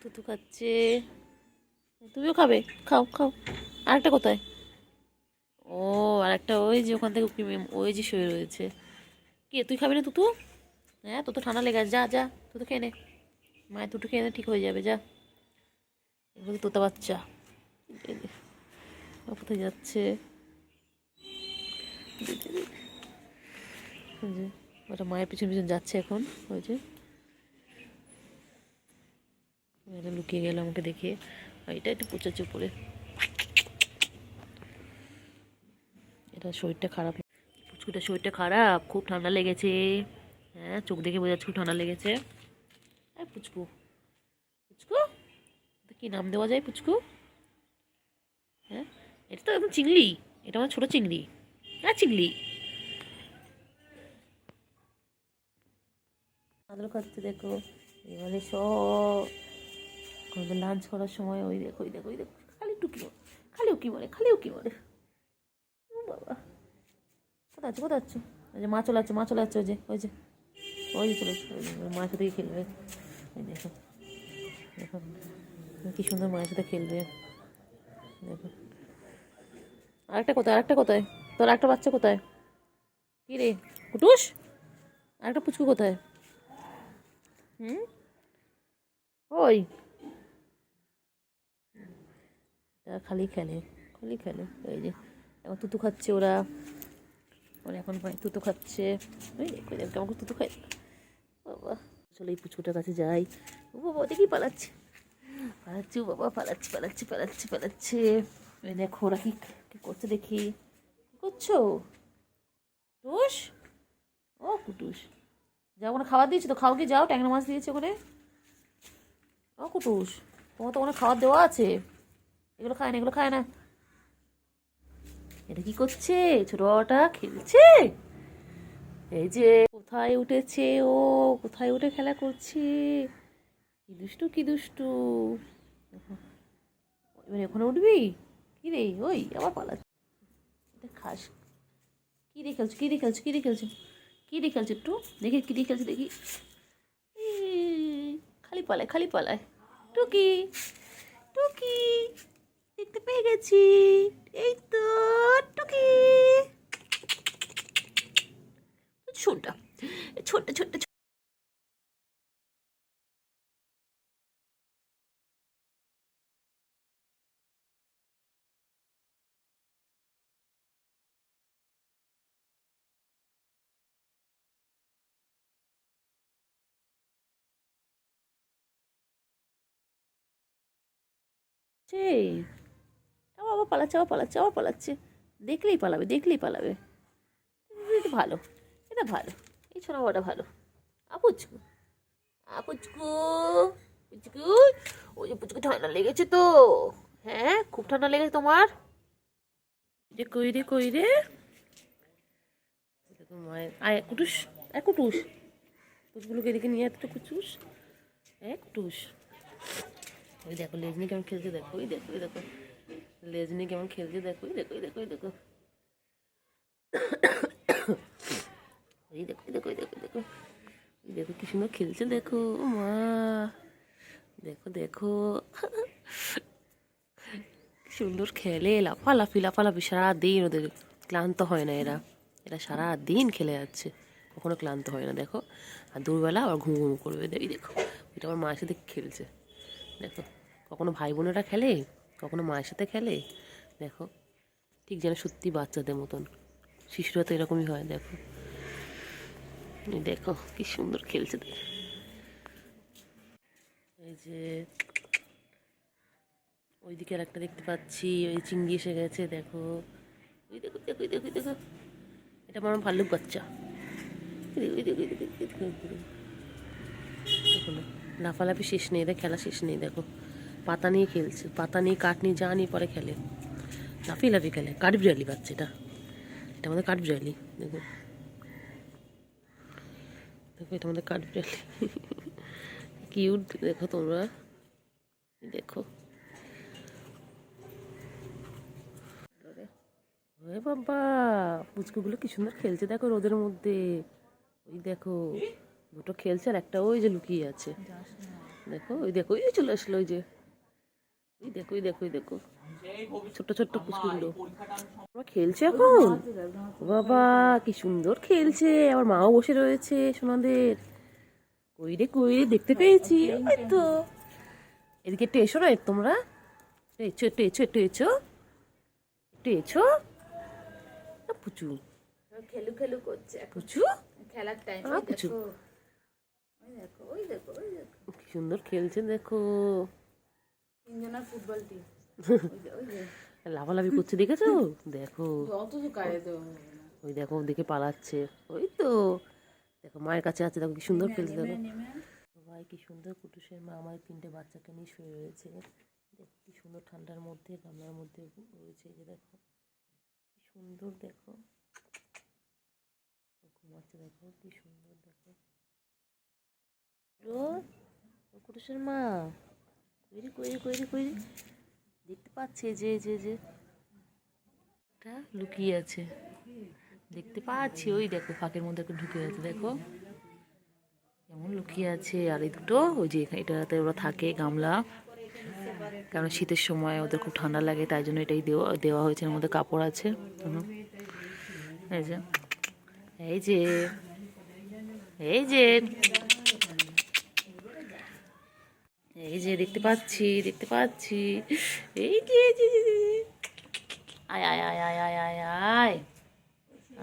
তুতু খাচ্ছে। তুমিও খাবে? খাও খাও। আরেকটা কোথায়? ও, আরেকটা ওই যে ওখান থেকে উঁকি ওই যে শুয়ে রয়েছে। কে, তুই খাবি না তুতু? হ্যাঁ, তোর তো ঠান্ডা লেগে আছে। যা যা, তুতু খেয়ে নে। মায়ের দুটো খেয়ে নে, ঠিক হয়ে যাবে। যা, এগুলো তোতা বাচ্চা। এই যে, ও কোথায় যাচ্ছে? ওই যে, ওটা মায়ের পিছন পিছন যাচ্ছে এখন। ওই যে এটা লুকিয়ে গেল আমাকে দেখে। এটা একটু পোচাচ্ছে উপরে। এটা শরীরটা খারাপ। পুচকুটা শরীরটা খারাপ, খুব ঠান্ডা লেগেছে। হ্যাঁ, চোখ দেখে বোঝা যাচ্ছে খুব ঠান্ডা লেগেছে। হ্যাঁ পুচকু, পুচকু কি নাম দেওয়া যায় পুচকু? হ্যাঁ, এটা তো একদম চিংড়ি। এটা আমার ছোট চিংড়ি। হ্যাঁ চিংড়ি। আদর খাচ্ছে দেখো। এবারে সব লাঞ্চ করার সময় ওই দেখো, ওই দেখো, ওই দেখো, খালি টুকি মারে, খালি উকি মারে, খালি উকি মারে। ও বাবা, কোথায় আছো, কোথায় আছো? ওই যে মা চলে যাচ্ছে, মা চলে যাচ্ছে। ওই যে, ওই যে, ওই যে চলে যাচ্ছে। ওই যে মায়ের সাথে খেলবে। এই দেখো, দেখো কি সুন্দর মায়ের সাথে খেলবে। দেখো, আরেকটা কোথায়, আরেকটা কোথায়? তোর একটা বাচ্চা কোথায়? কি রে কুটুস? আরেকটা পুচকু কোথায়? হুম, ওই খালি খেলে, খালি খেলে। এই যে এখন তুতু খাচ্ছে ওরা। ওরা এখন তুতু খাচ্ছে। ওই দেখো, দেখো কেমন করে তুতু খায়। বাবা, আসলে এই পুচকুটার কাছে যাই। ও বাবা, দেখি পালাচ্ছে, পালাচ্ছে। ও বাবা, পালাচ্ছে, পালাচ্ছে, পালাচ্ছে, পালাচ্ছে। ওই দেখো ওরা কি কি করছে দেখি। কি করছো টুস? ও কুটুস, যাও, ওখানে খাবার দিয়েছি তো, খাও কি? যাও, ট্যাংরা মাছ দিয়েছে ওখানে। ও কুটুস, তোমার তো ওখানে খাবার দেওয়া আছে। এগুলো খায় না, এগুলো খায় না। এটা কি করছে? ছোট বাবাটা খেলছে। এই যে কোথায় উঠেছে ও, কোথায় উঠে খেলা করছে। কি দুষ্টু, কি দুষ্টু। দেখো, এবার এখানে উঠবি? কি রে, ওই আবার পালাচ্ছে। এটা খাস। কি দিয়ে খেলছো, কি দিয়ে খেলছো, কি দিয়ে খেলছো? কি দিয়ে খেলছো একটু দেখি, কি দিয়ে খেলছো দেখি। খালি পালায়, খালি পালায়। টুকি, টুকি, দেখতে পেয়ে গেছি। এই তো টুকি, ছোটটা, ছোট্ট ছোট্ট। সেই আবার পালাচ্ছে, আবার পালাচ্ছে, আবার পালাচ্ছে। দেখলেই পালাবে, দেখলেই পালাবে। এটা ভালো, এটা ভালো। এই ছোট বড়টা ভালো। আপুচকু, আপুচকু, পুচকু। ওই যে পুচকু, ঠান্ডা লেগেছে তো। হ্যাঁ, খুব ঠান্ডা লেগেছে তোমার। যে কই রে, কই রে? মায়ের আয় কুটুস, এক কুটুস। কুটুসগুলোকে এদিকে নিয়ে এতটা কুচুস। এক কুটুস। ওই দেখো লেজ নিয়ে কেমন খেলছে, দেখো, ওই দেখো, ওই দেখো লেজ নিয়ে কেমন খেলছে, দেখো, ওই দেখো, ওই দেখো, ওই দেখো, ওই দেখো, ওই দেখো, ওই দেখো, দেখো, ওই দেখো কি সুন্দর খেলছে, দেখো। ও মা, দেখো দেখো কি সুন্দর খেলে, লাফালাফি, লাফালাফি সারাদিন। ওদের ক্লান্ত হয় না এরা। এরা সারাদিন খেলে যাচ্ছে, কখনো ক্লান্ত হয় না। দেখো, আর দুপুরবেলা আবার ঘুম ঘুম করবে। এই দেখো, এটা আমার মায়ের সাথে খেলছে। দেখো, কখনো ভাই বোনেরা খেলে, কখনো মায়ের সাথে খেলে। দেখো, ঠিক যেন সত্যি বাচ্চাদের মতন। শিশুরা তো এরকমই হয়। দেখো, এই দেখো কি সুন্দর খেলছে। এই যে ওইদিকে আর একটা দেখতে পাচ্ছি, ওই চিংড়ি এসে গেছে। দেখো, ওই দেখো, দেখো, ওই দেখো, ওই দেখো, এটা আমার ভাল্লুক বাচ্চা। ওই দেখো, ওই দেখো, ওই দেখো, ওই দেখো, ওই দেখো। দেখো না, লাফালাফি শেষ নেই, এদের খেলা শেষ নেই। দেখো, পাতা নিয়ে খেলছে, পাতা নিয়ে, কাঠ নিয়ে, যা নিয়ে পরে খেলে। লাফিয়ে লাফিয়ে খেলে। কাঠবিড়ালি বাচ্চা এটা, এটা আমাদের কাঠবিড়ালি। দেখো, দেখো, এটা আমাদের কাঠবিড়ালি। কিউট দেখো তোমরা, দেখো। ওরে বাবা, পুচকুগুলো কি সুন্দর খেলছে, দেখো রোদের মধ্যে। ওই দেখো, দুটো খেলছে আর একটা ওই যে লুকিয়ে আছে। দেখো ওই দেখো, ওই চলে আসলো, ওই যে ওই দেখো, ওই দেখো, ওই দেখো ছোট্ট ছোট্ট পুচকুগুলো খেলছে এখন। বাবা কি সুন্দর খেলছে, আমার মাও বসে রয়েছে সোনাদের। কই রে দেখতে পেয়েছি, ওই তো। এদিকে একটু এসো না তোমরা, এসো একটু, এসো একটু, এসো একটু, এসো। পুচু খেলু খেলু করছে, পুচু খেলার টাইম। পুচু ওই দেখো কি সুন্দর খেলছে, দেখো তিনজনের ফুটবল টিম। লাফালাফি করছে, দেখেছো? দেখো অত তো গায়ে দেওয়া ওই দেখো ওদিকে পালাচ্ছে, ওই তো দেখো মায়ের কাছে আছে, দেখো কি সুন্দর খেলছে। দেখো ভাই কি সুন্দর, কুটুসের মা আমার 3টে বাচ্চাকে নিয়ে শুয়ে রয়েছে। দেখো কি সুন্দর ঠান্ডার মধ্যে গামলার মধ্যে রয়েছে, এই যে দেখো কি সুন্দর, দেখো ঘুমাচ্ছে, দেখো কি সুন্দর। দেখো কুটুসের মা কইরে দেখতে পাচ্ছে, যে যে যে একটা লুকিয়ে আছে, দেখতে পাচ্ছি, ওই দেখো ফাঁকের মধ্যে একটা ঢুকে আছে, দেখো কেমন লুকিয়ে আছে। আর এই দুটো ওই যে এটাতে ওরা থাকে, গামলা, কারণ শীতের সময় ওদের খুব ঠান্ডা লাগে, তাই জন্য এটাই দেওয়া হয়েছে। এর মধ্যে কাপড় আছে। এই যে এই যে এই যে এই যে দেখতে পাচ্ছি এই যে আয় আয় আয় আয় আয় আয় আয়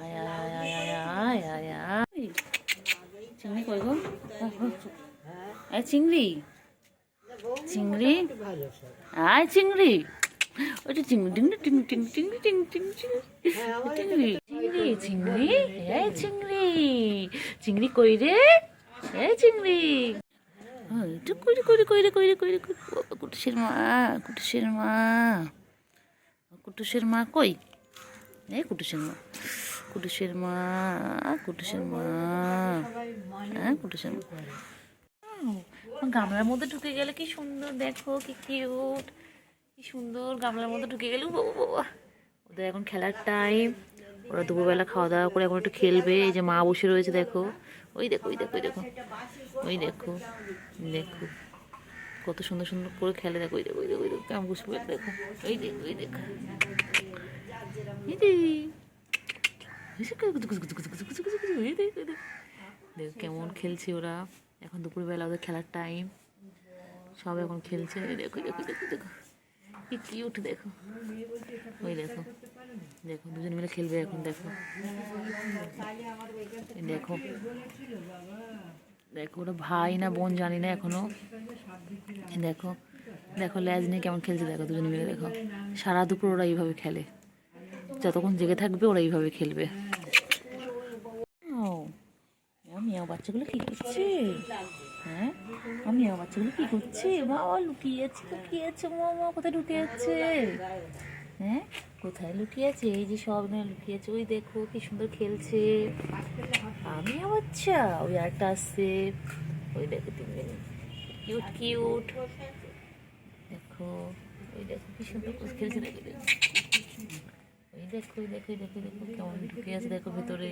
আয় আয় আয় আয় আয় আয়। চিংড়ি কই গো? চিংড়ি আয় চিংড়ি, ওইটা চিংড়ি টিং টিং টিং টিং টিং টিং চিংড়ি চিংড়ি চিংড়ি এই চিংড়ি চিংড়ি কই রে? এই চিংড়ি কুটুসের মা কই? এই কুটুসের মা গামলার মধ্যে ঢুকে গেলে কি সুন্দর, দেখো কি কিউট, কি সুন্দর গামলার মধ্যে ঢুকে গেল। বাবা ওদের এখন খেলার টাইম, ওরা দুপুরবেলা খাওয়া দাওয়া করে এখন একটু খেলবে। এই যে মা বসে রয়েছে, দেখো ওই দেখো কত সুন্দর সুন্দর করে খেলে। দেখো ওই দেখো কেমন বসে পড়ে, দেখো ওই দেখো দেখো কেমন খেলছে ওরা। এখন দুপুরবেলা ওদের খেলার টাইম, সব এখন খেলছে। দেখো কি কিউট, দেখো ওই দেখো দুজন মিলে খেলবে এখন। দেখো ওরা ভাই না বোন জানি না এখনো। দেখো ল্যাজ নিয়ে কেমন খেলছে, দেখো দুজন মিলে। দেখো সারা দুপুর ওরা এইভাবে খেলে, যতক্ষণ জেগে থাকবে ওরা এইভাবে খেলবে। মিয়াও বাচ্চাগুলো কি করছে? হ্যাঁ মিয়াও বাচ্চাগুলো কি করছে? বাবা লুকিয়ে আছে মামা, কোথায় ঢুকে যাচ্ছে? হ্যাঁ কোথায় লুকিয়ে আছে? এই যে সব লুকিয়ে আছে, ওই দেখো কি সুন্দর খেলছে। মিয়াও বাচ্চা, ওই আরেকটা আসছে, ওই দেখো তিনজন কিউট দেখো, ওই দেখো কি সুন্দর খেলছে। দেখো কেমন ঢুকে আছে, দেখো ভেতরে।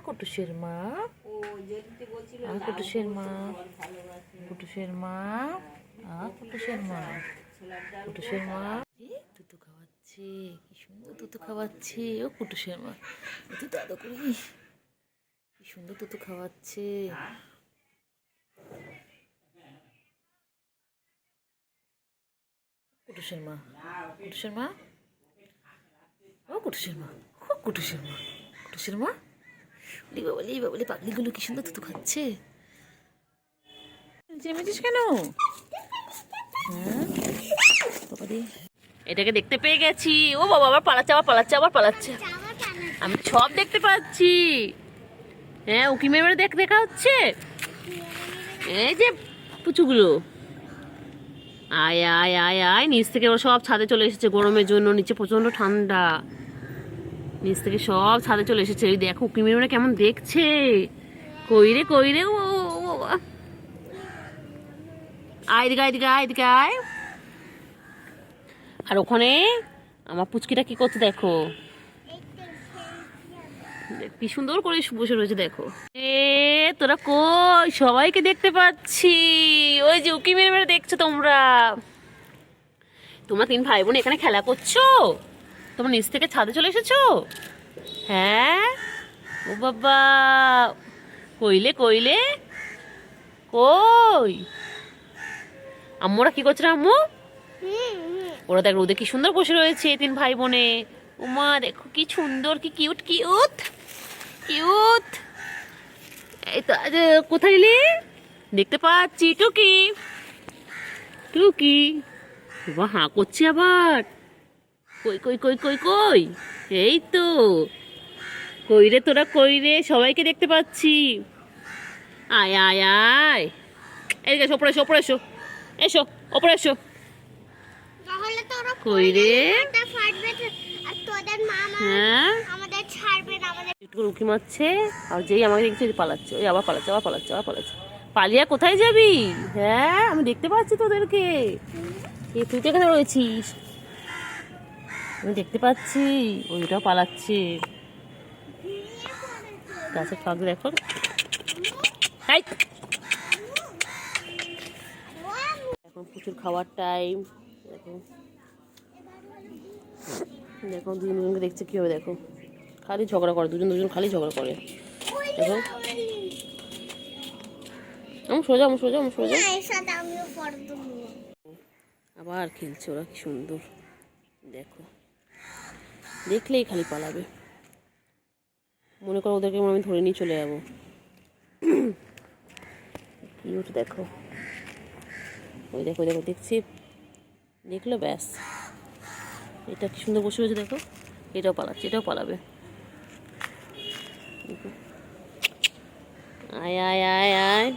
কুটুসের মা তুতু খাওয়াচ্ছে, কি সুন্দর তুতু খাওয়াচ্ছে। ও কুটুসের মা তুই দাদা করি, কি সুন্দর তুতু খাওয়াচ্ছে। কুটুসের মা বাবলি পাগলিগুলো কি সুন্দর তুতু খাচ্ছে। জেমেছিস কেন? এটাকে দেখতে পেয়ে গেছি। ও বাবা আবার পালাচ্ছে। আমি সব দেখতে পাচ্ছি। হ্যাঁ উকি মেরে দেখা হচ্ছে। এই যে পুচুগুলো আয় নিচ থেকে ওরা সব ছাদে চলে এসেছে গরমের জন্য। নিচে প্রচন্ড ঠান্ডা, নিচ থেকে সব ছাদে চলে এসেছে। ওই দেখো উকি মেরে কেমন দেখছে। কই রে ও এদিকে আয়। আর ওখানে আমার পুচকিটা কি করছে দেখো। দেখ, কি সুন্দর করে বসে রয়েছে দেখো। তোরা কই? সবাইকে দেখতে পাচ্ছি। ওই যে উকি মেরে মেরে দেখছো তোমরা। তোমরা 3 ভাই বোন এখানে খেলা করছো? তোমরা নিচ থেকে ছাদে চলে এসেছো? হ্যাঁ, ও বাবা, কইলে কইলে কই? আম্মুরা কি করছে রে আম্মু? ওরা দেখ রোদে কি সুন্দর বসে রয়েছে 3 ভাই বোনে। উমা দেখো কি সুন্দর, কি কিউট কিউট কিউট। এই তো আজ কোথায় এলি? দেখতে পাচ্ছি টুকি। টুকি বাবা হাঁ করছে আবার। কই কই কই কই কই? এই তো, কই রে তোরা, কই রে? সবাইকে দেখতে পাচ্ছি। আয় আয় আয়, এদিকে এসো, ওপরে এসো, ওপরে এসো, এসো ওপরে এসো। তাহলে তো ওরা কই রে? পড়ে ফাটবে আর তোদের মা হ্যাঁ, আমাদের ছাড়বে না, আমাদের একটু করে উঁকি মারছে, আর যেই আমাকে দেখছে ওই পালাচ্ছে, ওই আবার পালাচ্ছে, আবার পালাচ্ছে, আবার পালাচ্ছে। পালিয়া কোথায় যাবি? হ্যাঁ, আমি দেখতে পাচ্ছি তোদেরকে। তুই তো এখানে রয়েছিস, আমি দেখতে পাচ্ছি। ওইটাও পালাচ্ছে। গাছের ফাঁক দেখো। তাই এখন প্রচুর খাওয়ার টাইম। দেখো দেখো দুজনকে দেখছে কি হবে। দেখো খালি ঝগড়া করে, দুজন খালি ঝগড়া করে। দেখো আমি সোজা, আমি সোজা, আমি সোজা। এর সাথে আমিও পড়বো। আবার খেলছে ওরা, কি সুন্দর দেখো। দেখলেই খালি পালাবে। মনে করো ওদেরকে আমি ধরে নিয়ে চলে যাবো। কিউট দেখো, ওই দেখো দেখো, দেখছি দেখলো ব্যাস। এটা কি সুন্দর বসে রয়েছে দেখো। এটাও পালাচ্ছে, এটাও পালাবে। আয় আয় আয় আয়।